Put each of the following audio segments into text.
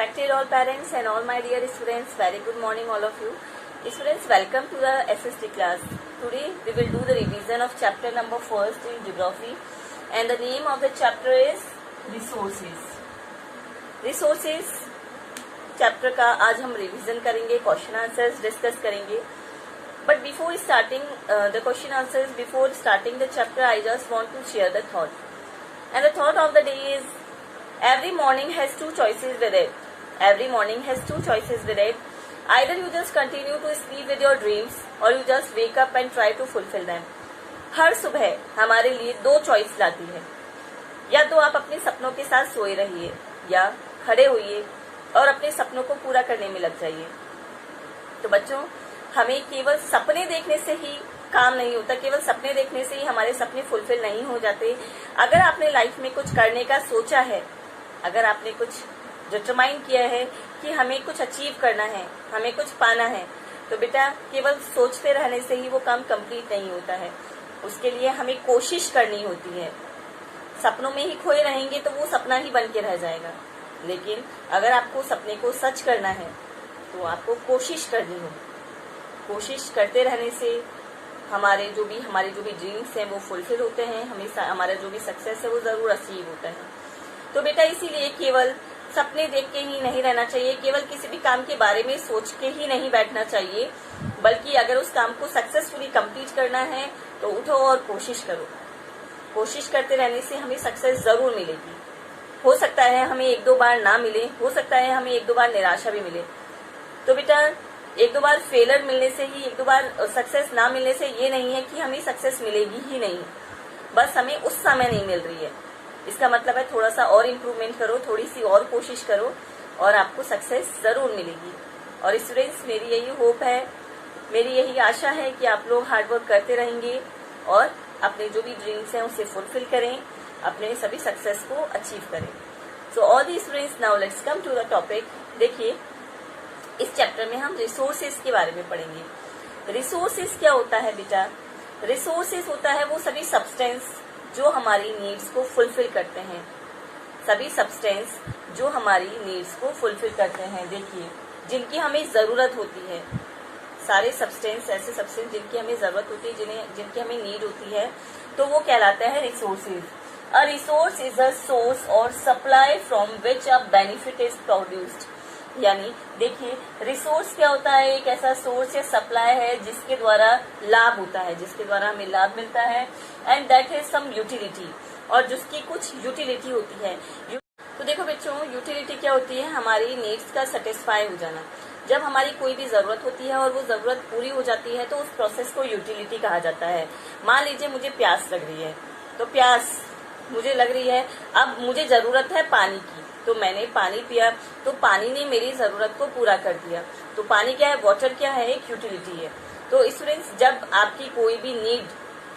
Respected all parents and all my dear students, very good morning all of you. Students, welcome to the SST class. Today we will do the revision of chapter number 1 in geography, and the name of the chapter is resources. Resources chapter का आज हम revision करेंगे, question answers discuss करेंगे. But before starting the question answers, before starting the chapter, I just want to share the thought. And the thought of the day is, every morning has two choices with it. Every morning has two choices with it. Either you just continue to sleep with your dreams, or you just wake up and try to fulfill them. हर सुबह हमारे लिए दो choice लाती है. या तो आप अपने सपनों के साथ सोए रहिए, या खड़े होइए और अपने सपनों को पूरा करने में लग जाइए. तो बच्चों, हमें केवल सपने देखने से ही काम नहीं होता, केवल सपने देखने से ही हमारे सपने फुलफिल नहीं हो जाते. अगर आपने लाइफ में कुछ करने का सोचा है, अगर आपने कुछ डिटरमाइन किया है कि हमें कुछ अचीव करना है, हमें कुछ पाना है, तो बेटा केवल सोचते रहने से ही वो काम कंप्लीट नहीं होता है. उसके लिए हमें कोशिश करनी होती है. सपनों में ही खोए रहेंगे तो वो सपना ही बन के रह जाएगा. लेकिन अगर आपको सपने को सच करना है तो आपको कोशिश करनी होगी. कोशिश करते रहने से हमारे जो भी ड्रीम्स हैं वो फुलफिल होते हैं. हमारा जो भी सक्सेस है वो जरूर अचीव होता है. तो बेटा इसीलिए केवल सपने देख के ही नहीं रहना चाहिए, केवल किसी भी काम के बारे में सोच के ही नहीं बैठना चाहिए, बल्कि अगर उस काम को सक्सेसफुली कंप्लीट करना है तो उठो और कोशिश करो. कोशिश करते रहने से हमें सक्सेस जरूर मिलेगी. हो सकता है हमें एक दो बार ना मिले, हो सकता है हमें एक दो बार निराशा भी मिले. तो बेटा एक दो बार फेलर मिलने से ही, एक दो बार सक्सेस ना मिलने से ये नहीं है कि हमें सक्सेस मिलेगी ही नहीं, बस हमें उस समय नहीं मिल रही है. इसका मतलब है थोड़ा सा और इम्प्रूवमेंट करो, थोड़ी सी और कोशिश करो और आपको सक्सेस जरूर मिलेगी. और स्टूडेंट्स, मेरी यही होप है, मेरी यही आशा है कि आप लोग हार्डवर्क करते रहेंगे और अपने जो भी ड्रीम्स हैं उसे फुलफिल करें, अपने सभी सक्सेस को अचीव करें. So all the students, now let's come to the topic. देखिए, इस चैप्टर में हम रिसोर्सेज के बारे में पढ़ेंगे. रिसोर्सेज क्या होता है बेटा? रिसोर्सेज होता है वो सभी सब्सटेंस जो हमारी नीड्स को फुलफिल करते हैं. सभी सब्सटेंस जो हमारी नीड्स को फुलफिल करते हैं. देखिए, जिनकी हमें जरूरत होती है, सारे सब्सटेंस, ऐसे सब्सटेंस जिनकी हमें जरूरत होती है, जिनकी हमें नीड होती है, तो वो कहलाता है resources. A resource is a source or supply from which a benefit is produced. यानी देखिए, रिसोर्स क्या होता है? एक ऐसा सोर्स या सप्लाई है जिसके द्वारा लाभ होता है, जिसके द्वारा हमें लाभ मिलता है. And that is some utility, और जिसकी कुछ यूटिलिटी होती है. तो देखो बच्चों, यूटिलिटी क्या होती है? हमारी नीड्स का सेटिस्फाई हो जाना. जब हमारी कोई भी जरूरत होती है और वो जरूरत पूरी हो जाती है तो उस प्रोसेस को यूटिलिटी कहा जाता है. मान लीजिए मुझे प्यास लग रही है, तो प्यास मुझे लग रही है, अब मुझे जरूरत है पानी की, तो मैंने पानी पिया, तो पानी ने मेरी जरूरत को पूरा कर दिया. तो पानी क्या है? वाटर क्या है? एक यूटिलिटी है. तो स्टूडेंट्स, जब आपकी कोई भी नीड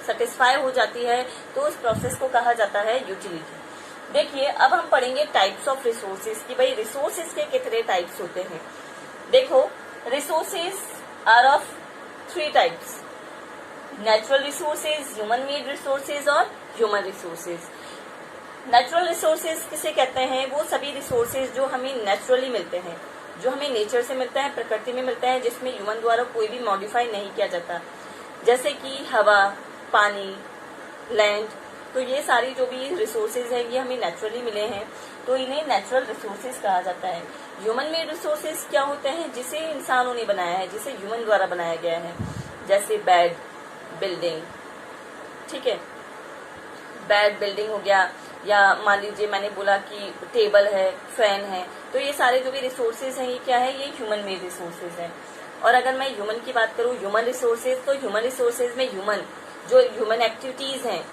सेटिस्फाई हो जाती है तो उस प्रोसेस को कहा जाता है यूटिलिटी. देखिए, अब हम पढ़ेंगे टाइप्स ऑफ रिसोर्सेज कि भाई रिसोर्सेज के कितने टाइप्स होते हैं. देखो, resources are of 3 types: natural resources, human made resources और ह्यूमन रिसोर्सेज. नेचुरल रिसोर्सेज किसे कहते हैं? वो सभी रिसोर्सेज जो हमें नेचुरली मिलते हैं, जो हमें नेचर से मिलते हैं, प्रकृति में मिलते हैं, जिसमें ह्यूमन द्वारा कोई भी मॉडिफाई नहीं किया जाता. जैसे कि हवा, पानी, लैंड. तो ये सारी जो भी रिसोर्सेज हैं ये हमें नेचुरली मिले हैं, तो इन्हें नेचुरल रिसोर्सेज कहा जाता है. ह्यूमन मेड रिसोर्सेज क्या होते हैं? जिसे इंसानों ने बनाया है, जिसे ह्यूमन द्वारा बनाया गया है. जैसे बेड, बिल्डिंग. ठीक है, बेड, बिल्डिंग हो गया, या मान लीजिए मैंने बोला कि टेबल है, फैन है. तो ये सारे जो भी रिसोर्सेज हैं ये क्या है? ये ह्यूमन मेड रिसोर्सेज हैं. और अगर मैं ह्यूमन की बात करूँ, ह्यूमन रिसोर्सेज, तो ह्यूमन रिसोर्सेज में ह्यूमन एक्टिविटीज हैं,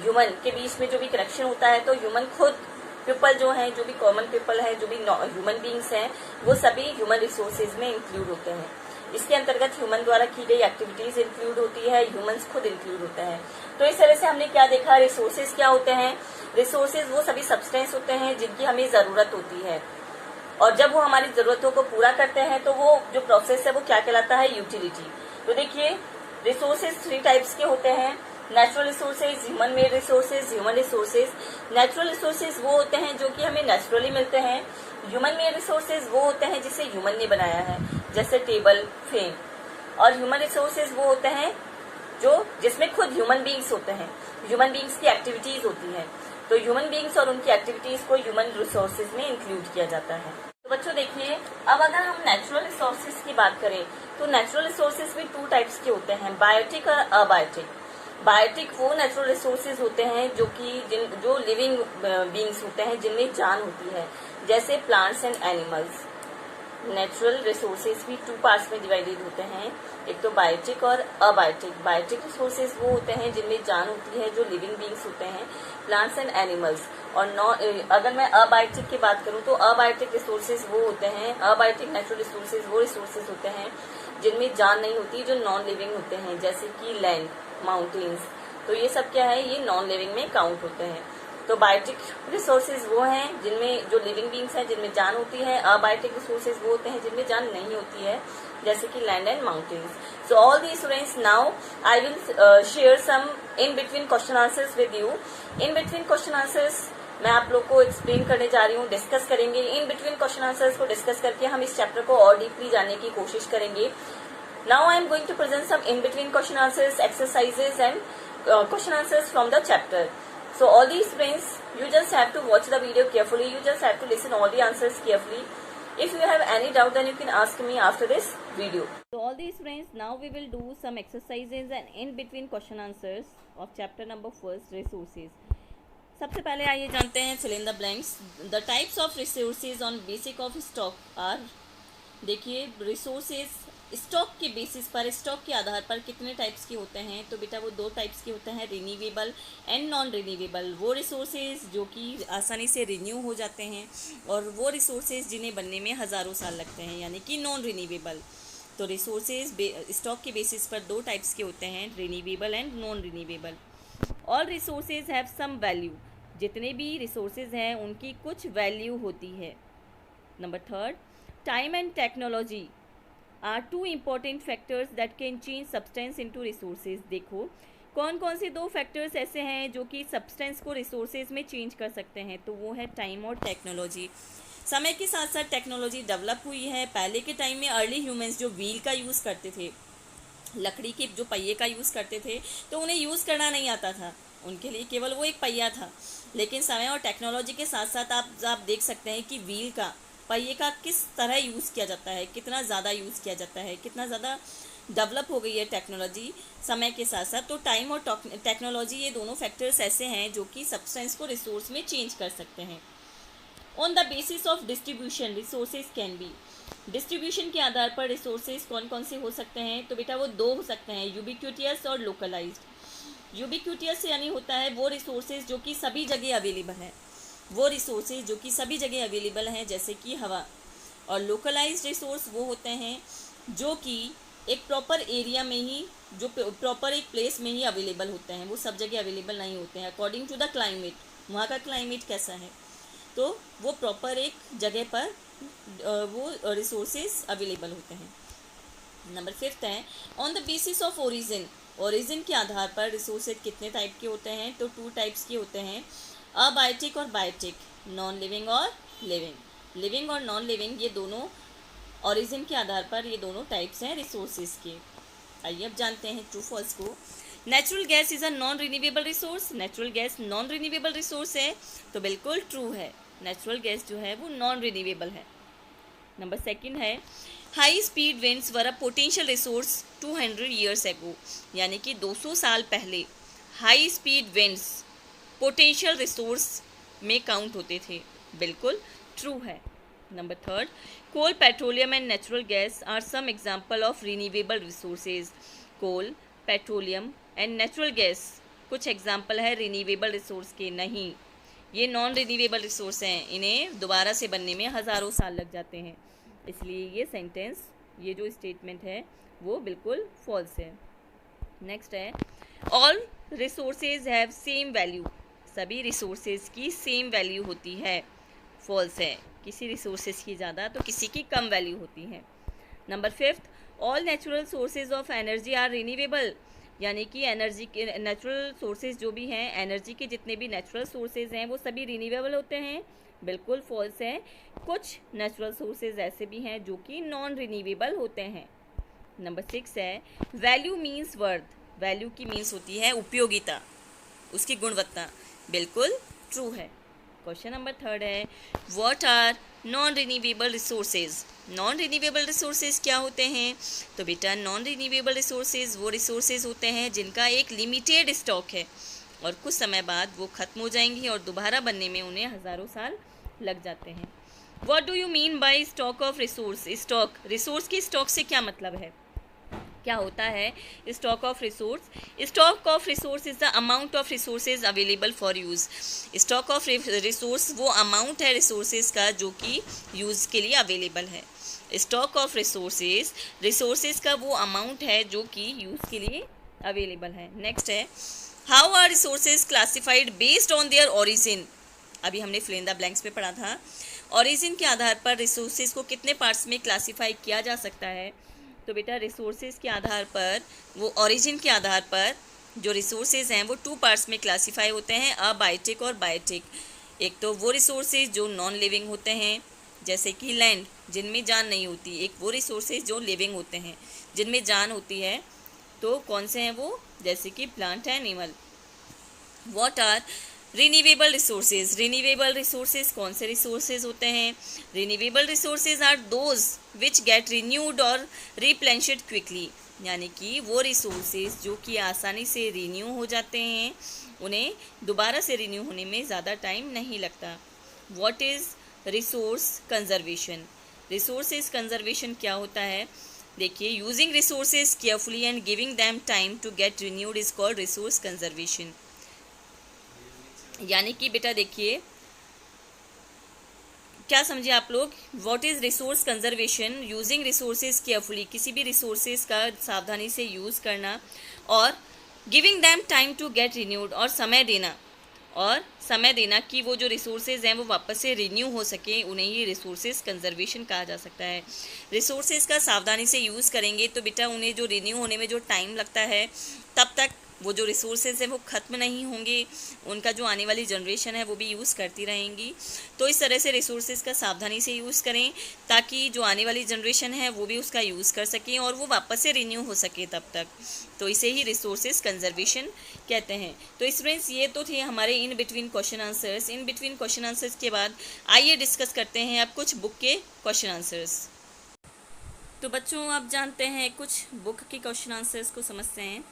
ह्यूमन के बीच में जो भी कनेक्शन होता है, तो ह्यूमन खुद, पीपल जो हैं, जो भी कॉमन पीपल हैं, जो भी ह्यूमन बींग्स हैं, वो सभी ह्यूमन रिसोर्सेज में इंक्लूड होते हैं. इसके अंतर्गत ह्यूमन द्वारा की गई एक्टिविटीज इंक्लूड होती है, ह्यूमंस खुद इंक्लूड होते हैं. तो इस तरह से हमने क्या देखा? रिसोर्सेज क्या होते हैं? रिसोर्सेज वो सभी सब्सटेंस होते हैं जिनकी हमें जरूरत होती है, और जब वो हमारी जरूरतों को पूरा करते हैं तो वो जो प्रोसेस है वो क्या कहलाता है? यूटिलिटी. तो देखिए, रिसोर्सेज 3 टाइप्स के होते हैं: natural resources, human made resources, human resources. Natural resources वो होते हैं जो कि हमें नेचुरली मिलते हैं, ह्यूमन मेड रिसोर्सेज वो होते हैं जिसे ह्यूमन ने बनाया है, जैसे टेबल, फैन। और ह्यूमन रिसोर्सेज वो होते हैं जो जिसमें खुद ह्यूमन बीइंग्स होते हैं, ह्यूमन बीइंग्स की एक्टिविटीज होती है। तो ह्यूमन बीइंग्स और उनकी एक्टिविटीज को ह्यूमन रिसोर्सेज में इंक्लूड किया जाता है। तो बच्चों देखिए, अब अगर हम नेचुरल रिसोर्सेज की बात करें तो नेचुरल रिसोर्सेज भी 2 टाइप्स के होते हैं, बायोटिक और अबायोटिक। बायोटिक वो नेचुरल रिसोर्सेज होते हैं जो लिविंग बीइंग्स होते हैं, जिनमें जान होती है, जैसे plants and animals. Natural resources भी 2 पार्ट्स में डिवाइडेड होते हैं, एक तो बायोटिक और अबायोटिक। बायोटिक रिसोर्सेज वो होते हैं जिनमें जान होती है, जो लिविंग बीइंग्स होते हैं, प्लांट्स एंड एनिमल्स। और अगर मैं अबायोटिक की बात करूं तो अबायोटिक रिसोर्सेज वो होते हैं, अबायोटिक नेचुरल रिसोर्सेज वो रिसोर्सेज होते हैं जिनमें जान नहीं होती, जो नॉन लिविंग होते हैं, जैसे कि लैंड, माउंटेन्स। तो ये सब क्या है, ये नॉन लिविंग में काउंट होते हैं। तो बायोटिक रिसोर्सेज वो हैं जिनमें जो लिविंग बीइंग्स हैं, जिनमें जान होती है। अबायोटिक रिसोर्सेज वो होते हैं जिनमें जान नहीं होती है, जैसे कि land and mountains. So all the students, now I will share some in between question answers with you. In between question answers मैं आप लोग को एक्सप्लेन करने जा रही हूँ, डिस्कस करेंगे। इन बिटवीन क्वेश्चन आंसर्स को डिस्कस करके हम इस चैप्टर को और डीपली जानने की कोशिश करेंगे। Now I am going to present some in between question answers, exercises and question answers from the chapter. So all these friends, you just have to watch the video carefully. You just have to listen all the answers carefully. If you have any doubt, then you can ask me after this video. So all these friends, now we will do some exercises and in between question answers of chapter number 1, resources. सबसे पहले आइए जानते हैं fill in the blanks. The types of resources on basic of stock are, देखिए resources stock के basis पर, stock के आधार पर कितने टाइप्स के होते हैं, तो बेटा वो 2 टाइप्स के होते हैं, रिन्यूएबल एंड नॉन रिन्यूएबल। वो रिसोर्सेज जो कि आसानी से रिन्यू हो जाते हैं और वो रिसोर्सेज जिन्हें बनने में हज़ारों साल लगते हैं, यानी कि नॉन रिन्यूएबल। तो रिसोर्सेज स्टॉक के बेसिस पर 2 टाइप्स के होते हैं, renewable and non renewable. All resources have some value, जितने भी रिसोर्सेज हैं उनकी कुछ वैल्यू होती है। Number 3, time and technology are 2 important factors that can change substance into resources. देखो कौन कौन से 2 फैक्टर्स ऐसे हैं जो कि सब्सटेंस को रिसोर्सेज में चेंज कर सकते हैं, तो वो है टाइम और टेक्नोलॉजी। समय के साथ साथ टेक्नोलॉजी डेवलप हुई है। पहले के टाइम में अर्ली ह्यूमंस जो व्हील का यूज़ करते थे, लकड़ी के जो पहिए का यूज़ करते थे, तो उन्हें यूज़ करना नहीं आता था, उनके लिए केवल वो एक पहिया था। लेकिन समय और टेक्नोलॉजी के साथ साथ आप देख सकते हैं कि व्हील का, पहिए का किस तरह यूज़ किया जाता है, कितना ज़्यादा यूज़ किया जाता है, कितना ज़्यादा डेवलप हो गई है टेक्नोलॉजी समय के साथ साथ। तो टाइम और टेक्नोलॉजी ये दोनों फैक्टर्स ऐसे हैं जो कि सब्सटेंस को रिसोर्स में चेंज कर सकते हैं। On the basis of distribution resources can be, distribution के आधार पर रिसोर्सेज कौन कौन से हो सकते हैं, तो बेटा वो 2 हो सकते हैं, यूबिक्यूटियस और लोकलाइज्ड। यूबिक्यूटियस यानी होता है वो रिसोर्सेज जो कि सभी जगह अवेलेबल है, वो रिसोर्सेज जो कि सभी जगह अवेलेबल हैं, जैसे कि हवा। और लोकलाइज्ड रिसोर्स वो होते हैं जो कि एक प्रॉपर एरिया में ही, जो प्रॉपर एक प्लेस में ही अवेलेबल होते हैं, वो सब जगह अवेलेबल नहीं होते हैं। अकॉर्डिंग टू द क्लाइमेट, वहाँ का क्लाइमेट कैसा है, तो वो प्रॉपर एक जगह पर वो रिसोर्सेज अवेलेबल होते हैं। नंबर 5 है, on the basis of origin, origin के आधार पर रिसोर्सेज कितने टाइप के होते हैं, तो 2 टाइप्स के होते हैं, अबायोटिक और बायोटिक, नॉन लिविंग और लिविंग। लिविंग और नॉन लिविंग ये दोनों ओरिजिन के आधार पर ये दोनों टाइप्स हैं रिसोर्सेज के। आइए अब जानते हैं ट्रू फॉल्स को। Natural gas is a non renewable resource, natural gas non renewable resource है, तो बिल्कुल ट्रू है, नेचुरल गैस जो है वो नॉन रिन्यूएबल है। नंबर 2 है, high speed winds were a potential resource 200 years ago, यानी कि 200 साल पहले high speed winds potential resource में काउंट होते थे, बिल्कुल ट्रू है। Number 3, coal, petroleum and natural gas are some example of renewable resources. Coal, petroleum and natural gas कुछ एग्जाम्पल है रिन्यूएबल रिसोर्स के, नहीं, ये नॉन रिन्यूएबल रिसोर्स हैं, इन्हें दोबारा से बनने में हज़ारों साल लग जाते हैं, इसलिए ये सेंटेंस, ये जो स्टेटमेंट है वो बिल्कुल फॉल्स है। नेक्स्ट है, all resources have same value, सभी रिसोर्सेज की सेम वैल्यू होती है, फॉल्स है, किसी रिसोर्सेज की ज़्यादा तो किसी की कम वैल्यू होती है। Number 5, all natural sources of energy are renewable, यानी कि एनर्जी के नेचुरल सोर्सेज जो भी हैं, एनर्जी के जितने भी नेचुरल सोर्सेज हैं वो सभी रिन्यूएबल होते हैं, बिल्कुल फॉल्स है। कुछ नेचुरल सोर्सेज ऐसे भी हैं जो कि नॉन रिन्यूएबल होते हैं। नंबर 6 है वैल्यू मीन्स वर्थ। वैल्यू की मीन्स होती है उपयोगिता, उसकी गुणवत्ता, बिल्कुल ट्रू है। क्वेश्चन नंबर 3 है what are non renewable resources. Non renewable resources क्या होते हैं? तो बेटा नॉन रिन्यूएबल रिसोर्सेज वो रिसोर्सेज होते हैं जिनका एक लिमिटेड स्टॉक है और कुछ समय बाद वो ख़त्म हो जाएंगी और दोबारा बनने में उन्हें हज़ारों साल लग जाते हैं। What do you mean by stock of resource? Stock, resource की स्टॉक से क्या मतलब है, क्या होता है stock of resource? Stock of resource is the amount of resources available for use. Stock of resource वो अमाउंट है रिसोर्सेज का जो कि यूज़ के लिए अवेलेबल है। स्टॉक ऑफ रिसोर्सेज का वो अमाउंट है जो कि यूज़ के लिए अवेलेबल है। नेक्स्ट है how are resources classified based on their origin. अभी हमने फिल इन द ब्लैंक्स पे पढ़ा था, ओरिजिन के आधार पर रिसोर्सेज को कितने पार्ट्स में क्लासिफाई किया जा सकता है? तो बेटा रिसोर्सेज के आधार पर, वो ओरिजिन के आधार पर जो रिसोर्सेज हैं वो 2 पार्ट्स में क्लासिफाई होते हैं, अबायोटिक और बायोटिक। एक तो वो रिसोर्सेज जो नॉन लिविंग होते हैं जैसे कि लैंड जिनमें जान नहीं होती, एक वो रिसोर्सेज जो लिविंग होते हैं जिनमें जान होती है। तो कौन से हैं वो? जैसे कि plant animal. What are renewable resources. Renewable resources कौन से रिसोर्सेज होते हैं? Renewable resources are those which get renewed और रिप्लेनिश्ड क्विकली। यानी कि वो रिसोर्सेज जो कि आसानी से रिन्यू हो जाते हैं, उन्हें दोबारा से रिन्यू होने में ज़्यादा टाइम नहीं लगता। What is resource conservation. Resources conservation क्या होता है? देखिए using resources carefully and giving them time to get renewed is called resource conservation. यानी कि बेटा देखिए क्या समझे आप लोग, what is resource conservation? Using resources carefully, किसी भी रिसोर्सेज का सावधानी से यूज़ करना, और giving them time to get renewed, और समय देना कि वो जो रिसोर्सेज हैं वो वापस से रिन्यू हो सके, उन्हें ही रिसोर्सेज कंजर्वेशन कहा जा सकता है। रिसोर्सेज का सावधानी से यूज़ करेंगे तो बेटा उन्हें जो रिन्यू होने में जो टाइम लगता है तब तक वो जो रिसोर्सेज हैं वो ख़त्म नहीं होंगे, उनका जो आने वाली जनरेशन है वो भी यूज़ करती रहेंगी। तो इस तरह से रिसोर्सेज का सावधानी से यूज़ करें ताकि जो आने वाली जनरेशन है वो भी उसका यूज़ कर सकें और वो वापस से रिन्यू हो सके तब तक। तो इसे ही रिसोर्सेज कंजर्वेशन कहते हैं। तो स्टूडेंट्स ये तो थे हमारे इन बिटवीन क्वेश्चन आंसर्स। इन बिटवीन क्वेश्चन आंसर्स के बाद आइए डिस्कस करते हैं अब कुछ बुक के क्वेश्चन आंसर्स। तो बच्चों आप जानते हैं कुछ बुक के क्वेश्चन आंसर्स को समझते हैं।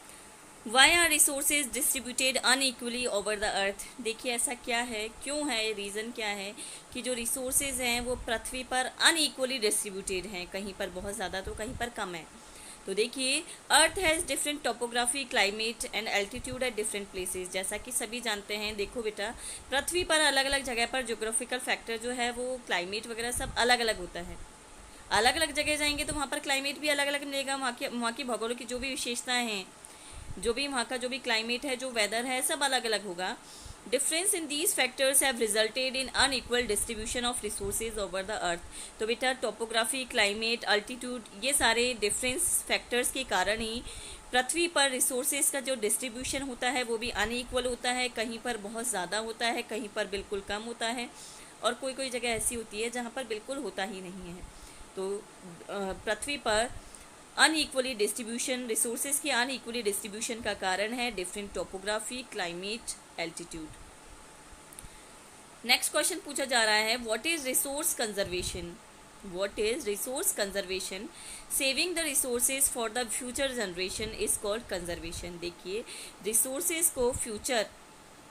Why are resources distributed unequally over the earth. देखिए ऐसा क्या है, क्यों है, रीज़न क्या है कि जो रिसोर्सेज हैं वो पृथ्वी पर अनइक्वली डिस्ट्रीब्यूटेड हैं, कहीं पर बहुत ज़्यादा तो कहीं पर कम है। तो देखिए अर्थ has different topography, climate and altitude at different places. जैसा कि सभी जानते हैं, देखो बेटा पृथ्वी पर अलग अलग जगह पर जोग्राफिकल फैक्टर जो है वो क्लाइमेट वगैरह सब अलग अलग होता है। अलग अलग जगह जाएंगे तो वहाँ पर क्लाइमेट भी अलग अलग मिलेगा, वहाँ की भौगोलिक की जो भी विशेषताएँ हैं, जो भी वहाँ का जो भी क्लाइमेट है, जो वेदर है, सब अलग अलग होगा। Difference in these factors have resulted in unequal distribution of resources over the अर्थ। तो बेटा टोपोग्राफी, क्लाइमेट, अल्टीट्यूड, ये सारे डिफरेंस फैक्टर्स के कारण ही पृथ्वी पर रिसोर्सेज का जो डिस्ट्रीब्यूशन होता है वो भी अनइक्वल होता है। कहीं पर बहुत ज़्यादा होता है, कहीं पर बिल्कुल कम होता है, और कोई कोई जगह ऐसी होती है जहाँ पर बिल्कुल होता ही नहीं है। तो पृथ्वी पर अनइक्वली डिस्ट्रीब्यूशन, रिसोर्सेज की अनइक्वली डिस्ट्रीब्यूशन का कारण है different topography, climate, altitude. Next question पूछा जा रहा है what is resource conservation. What is resource conservation? Saving the resources for the future generation is called conservation. देखिए रिसोर्सेज को फ्यूचर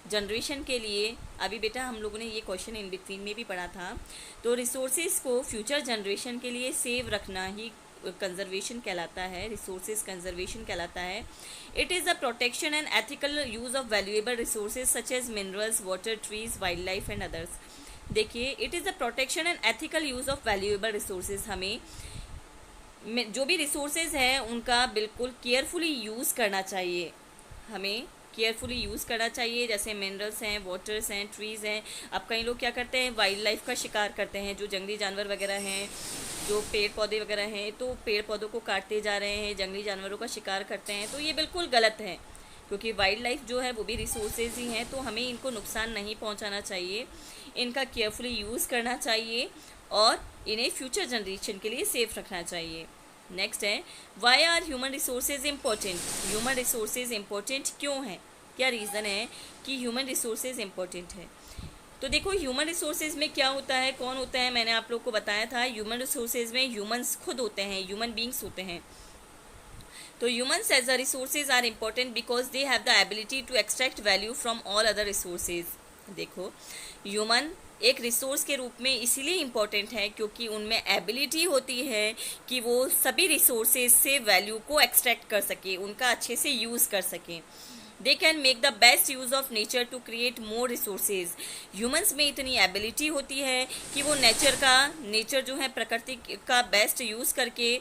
जनरेशन के लिए, अभी बेटा हम लोगों ने ये क्वेश्चन इन बिटवीन में भी पढ़ा था, तो रिसोर्सेज को फ्यूचर जनरेशन के लिए सेव रखना ही कंजर्वेशन कहलाता है, रिसोर्सेज कंजर्वेशन कहलाता है। It is the protection and ethical use of valuable resources such as minerals, water, trees, wildlife and others. देखिए it is the protection and ethical use of valuable resources. हमें जो भी resources हैं उनका बिल्कुल carefully use करना चाहिए, हमें केयरफुली यूज़ करना चाहिए। जैसे मिनरल्स हैं, वाटर्स हैं, ट्रीज़ हैं। अब कई लोग क्या करते हैं, वाइल्ड लाइफ का शिकार करते हैं, जो जंगली जानवर वगैरह हैं जो पेड़ पौधे वगैरह हैं तो पेड़ पौधों को काटते जा रहे हैं, जंगली जानवरों का शिकार करते हैं, तो ये बिल्कुल गलत है, क्योंकि वाइल्ड लाइफ जो है वो भी रिसोर्सेज ही हैं, तो हमें इनको नुकसान नहीं पहुंचाना चाहिए, इनका केयरफुली यूज़ करना चाहिए और इन्हें फ्यूचर जनरेशन के लिए सेफ रखना चाहिए। नेक्स्ट है, why are human resources important. Human resources important क्यों हैं, क्या रीज़न है कि ह्यूमन रिसोर्सेज इम्पोर्टेंट है। तो देखो ह्यूमन रिसोर्सेज में क्या होता है, कौन होता है, मैंने आप लोग को बताया था। ह्यूमन रिसोर्सेज में ह्यूमंस खुद होते हैं, ह्यूमन बींग्स होते हैं। तो humans as a resources are important because they have the ability to extract value from all other resources. देखो ह्यूमन एक रिसोर्स के रूप में इसीलिए इम्पोर्टेंट है क्योंकि उनमें एबिलिटी होती है कि वो सभी रिसोर्सेज से वैल्यू को एक्सट्रैक्ट कर सके, उनका अच्छे से यूज़ कर सकें। They can make the best use of nature to create more resources. Humans में इतनी एबिलिटी होती है कि वो नेचर जो है प्रकृति का बेस्ट यूज़ करके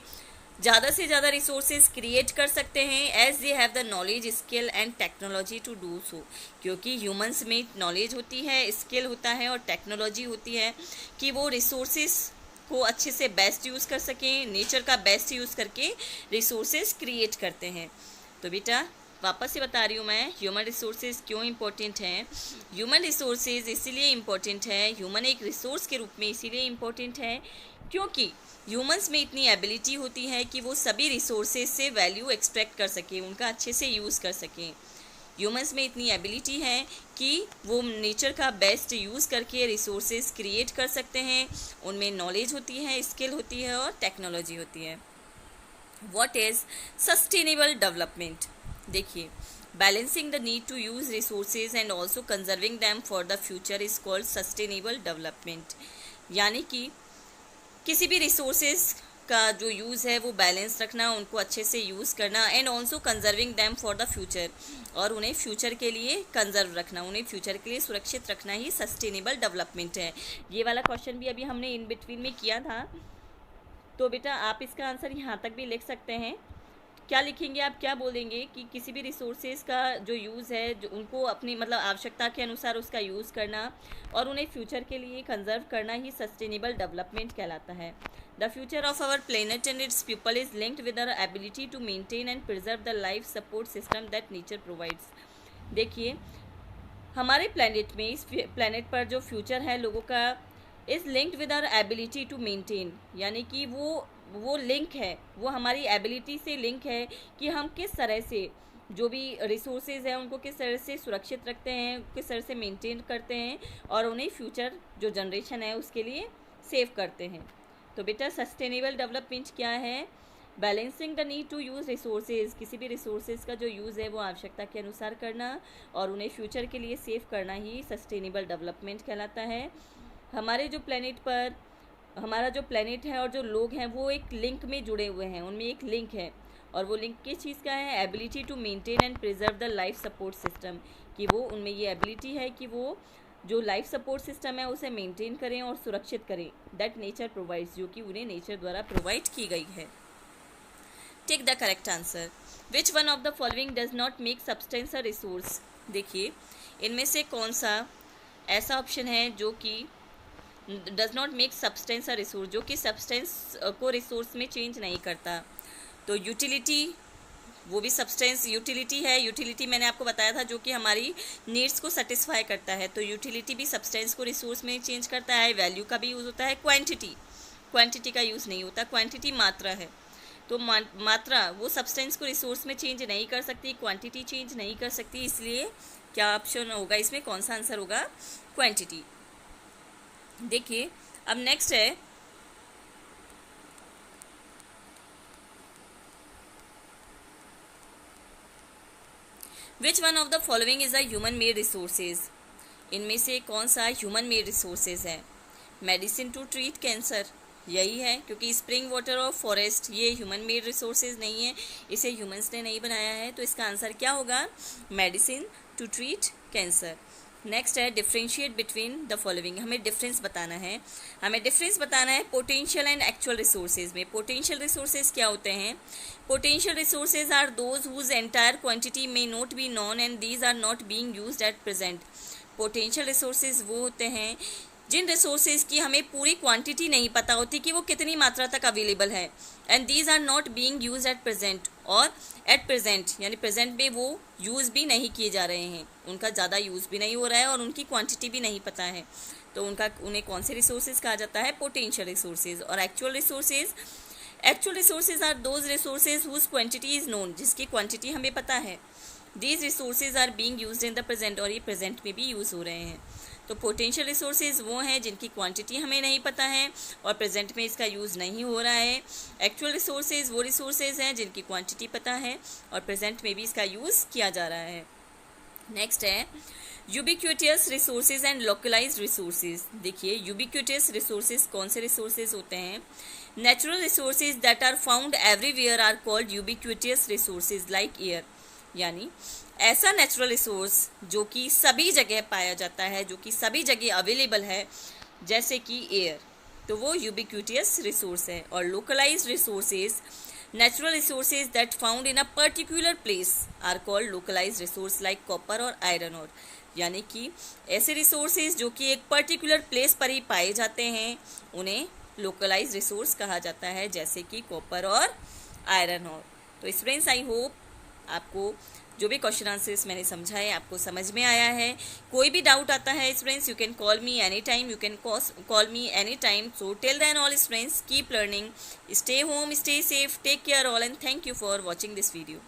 ज़्यादा से ज़्यादा रिसोर्सेज क्रिएट कर सकते हैं, as they have the knowledge, skill and technology to do so. क्योंकि ह्यूमंस में नॉलेज होती है, स्किल होता है और टेक्नोलॉजी होती है कि वो रिसोर्सेज को अच्छे से बेस्ट यूज़ कर सकें, नेचर का बेस्ट यूज़ करके रिसोर्सेज क्रिएट करते हैं। तो बेटा वापस से बता रही हूँ मैं, ह्यूमन रिसोर्सेज क्यों इम्पोर्टेंट हैं। ह्यूमन रिसोर्सेज इसीलिए इम्पोर्टेंट है, ह्यूमन एक रिसोर्स के रूप में इसीलिए इम्पोर्टेंट है क्योंकि ह्यूमंस में इतनी एबिलिटी होती है कि वो सभी रिसोर्सेज से वैल्यू एक्सट्रैक्ट कर सकें, उनका अच्छे से यूज़ कर सकें। ह्यूमंस में इतनी एबिलिटी है कि वो नेचर का बेस्ट यूज़ करके रिसोर्सेज क्रिएट कर सकते हैं, उनमें नॉलेज होती है, स्किल होती है और टेक्नोलॉजी होती है। What is sustainable development. देखिए, balancing the need to use resources and also conserving them for the future is called sustainable development. यानी कि किसी भी रिसोर्सेज का जो यूज़ है वो बैलेंस रखना, उनको अच्छे से यूज़ करना, and also conserving them for the future, और उन्हें फ्यूचर के लिए कंजर्व रखना, उन्हें फ्यूचर के लिए सुरक्षित रखना ही सस्टेनेबल डेवलपमेंट है। ये वाला क्वेश्चन भी अभी हमने इन बिटवीन में किया था, तो बेटा आप इसका आंसर यहाँ तक भी लिख सकते हैं। क्या लिखेंगे आप, क्या बोलेंगे कि किसी भी रिसोर्सेज का जो यूज़ है, जो उनको अपनी मतलब आवश्यकता के अनुसार उसका यूज़ करना और उन्हें फ्यूचर के लिए कंजर्व करना ही सस्टेनेबल डेवलपमेंट कहलाता है। The future of our planet and its people is linked with our ability to maintain and preserve the life support system that nature provides. देखिए, हमारे प्लेनेट में, इस प्लेनेट पर जो फ्यूचर है लोगों का, is linked with our ability to maintain, यानी कि वो लिंक है, वो हमारी एबिलिटी से लिंक है कि हम किस तरह से जो भी रिसोर्सेज हैं उनको किस तरह से सुरक्षित रखते हैं, किस तरह से मेंटेन करते हैं और उन्हें फ्यूचर जो जनरेशन है उसके लिए सेव करते हैं। तो बेटा सस्टेनेबल डेवलपमेंट क्या है, balancing the need to use resources, किसी भी रिसोर्सेज का जो यूज़ है वो आवश्यकता के अनुसार करना और उन्हें फ्यूचर के लिए सेव करना ही सस्टेनेबल डेवलपमेंट कहलाता है। हमारे जो प्लेनेट पर, हमारा जो प्लेनेट है और जो लोग हैं वो एक लिंक में जुड़े हुए हैं, उनमें एक लिंक है, और वो लिंक किस चीज़ का है, ability to maintain and preserve the life support system, कि वो उनमें ये एबिलिटी है कि वो जो लाइफ सपोर्ट सिस्टम है उसे मेंटेन करें और सुरक्षित करें, दैट नेचर प्रोवाइड्स, जो कि उन्हें नेचर द्वारा प्रोवाइड की गई है। Take the correct answer. Which one of the following does not make substance a resource. देखिए, इनमें से कौन सा ऐसा ऑप्शन है जो कि does not make substance a resource, जो कि सब्सटेंस को रिसोर्स में चेंज नहीं करता। तो यूटिलिटी, वो भी सब्सटेंस यूटिलिटी है। यूटिलिटी मैंने आपको बताया था जो कि हमारी नीड्स को सेटिस्फाई करता है, तो यूटिलिटी भी सब्सटेंस को रिसोर्स में चेंज करता है। वैल्यू का भी यूज़ होता है। क्वांटिटी का यूज़ नहीं होता, क्वांटिटी मात्रा है, तो मात्रा वो सब्सटेंस को रिसोर्स में चेंज नहीं कर सकती, क्वांटिटी चेंज नहीं कर सकती, इसलिए क्या ऑप्शन होगा इसमें, कौन सा आंसर होगा, क्वांटिटी। देखिए, अब नेक्स्ट है, विच one of the following is a human made resources. इनमें से कौन सा ह्यूमन मेड रिसोर्सेज है। मेडिसिन टू ट्रीट कैंसर, यही है, क्योंकि स्प्रिंग वाटर और फॉरेस्ट ये ह्यूमन मेड रिसोर्सेज नहीं है, इसे ह्यूमंस ने नहीं बनाया है, तो इसका आंसर क्या होगा, medicine to treat cancer. Next है, डिफ्रेंशिएट बिटवीन द फॉलोइंग, हमें डिफरेंस बताना है। पोटेंशियल एंड एक्चुअल रिसोर्सेज में। पोटेंशियल रिसोर्सेज क्या होते हैं, potential resources are those whose entire quantity may not be known and these are not being used at present. Potential resources वो होते हैं जिन रिसोर्सेज की हमें पूरी क्वांटिटी नहीं पता होती कि वो कितनी मात्रा तक अवेलेबल है, and these are not being use at present, और एट प्रेजेंट यानी प्रेजेंट में वो यूज़ भी नहीं किए जा रहे हैं, उनका ज़्यादा यूज़ भी नहीं हो रहा है और उनकी क्वांटिटी भी नहीं पता है, तो उन्हें कौन से रिसोर्सेज कहा जाता है? Potential resources. और actual resources are those resources whose quantity is known, जिसकी क्वांटिटी हमें पता है। These resources are being used in the present, और ये प्रेजेंट में भी यूज़ हो रहे हैं। तो पोटेंशियल रिसोर्सेज वो हैं जिनकी क्वांटिटी हमें नहीं पता है और प्रेजेंट में इसका यूज़ नहीं हो रहा है। एक्चुअल रिसोर्सेज वो रिसोर्सेज हैं जिनकी क्वांटिटी पता है और प्रेजेंट में भी इसका यूज़ किया जा रहा है। नेक्स्ट है ubiquitous resources and localized resources. देखिए, यूबिक्विटियस रिसोर्सेज कौन से रिसोर्सेज होते हैं? Natural resources that are found everywhere are called ubiquitous resources like air, यानी ऐसा नेचुरल रिसोर्स जो कि सभी जगह पाया जाता है, जो कि सभी जगह अवेलेबल है, जैसे कि एयर, तो वो यूबिक्विटियस रिसोर्स है। और localised resources, natural resources that found in a particular place are called localised resource like copper और आयरन ओर, यानी कि ऐसे रिसोर्सेज जो कि एक पर्टिकुलर प्लेस पर ही पाए जाते हैं उन्हें लोकलाइज्ड रिसोर्स कहा जाता है, जैसे कि कॉपर और आयरन ओर। तो स्टूडेंट्स, आई होप आपको जो भी क्वेश्चन आंसर्स मैंने समझाए आपको समझ में आया है। कोई भी डाउट आता है students, you can call me any time, so till then all students keep learning, stay home, stay safe, take care all, and thank you for watching this video.